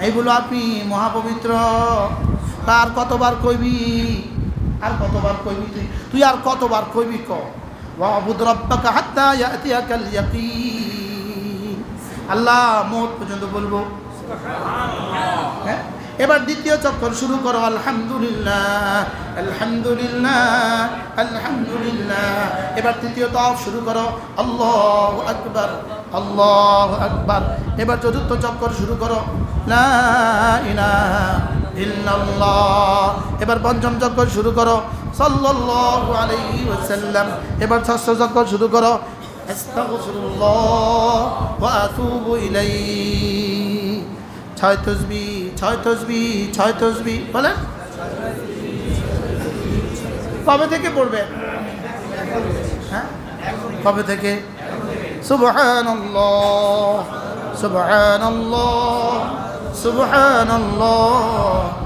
এইগুলো আপনি মহাপবিত্র। আর কতবার কইবি, আর কতবার কইবি, তুই আর কতবার কইবি ক ওয়াবুদ রাব্বাকা হাত্তা ইয়াতিয়াকাল ইয়াকিন। আল্লাহ মওত পর্যন্ত বলবো সুবহানাল্লাহ। হ্যাঁ, এবার দ্বিতীয় চক্কর শুরু করো, আলহামদুলিল্লাহ আলহামদুলিল্লাহ আলহামদুলিল্লাহ। এবার তৃতীয় তওয়াফ শুরু করো, আল্লাহু আকবার আল্লাহু আকবার। এবার চতুর্থ চক্কর শুরু করো, লা ইলাহা ইল্লাল্লাহ। এবার পঞ্চম চক্কর শুরু করো, সাল্লাল্লাহু আলাইহি ওয়াসাল্লাম। এবার ষষ্ঠ চক্কর শুরু করো, আস্তাগফিরুল্লাহ ওয়া আতুবু ইলাইহি। ছয় তসবিহ ছয় তসবিহ ছয় তসবিহ বলেন। কবে থেকে পড়বেন? হ্যাঁ, কবে থেকে? সুবহানাল্লাহ সুবহানাল্লাহ সুবহানাল্লাহ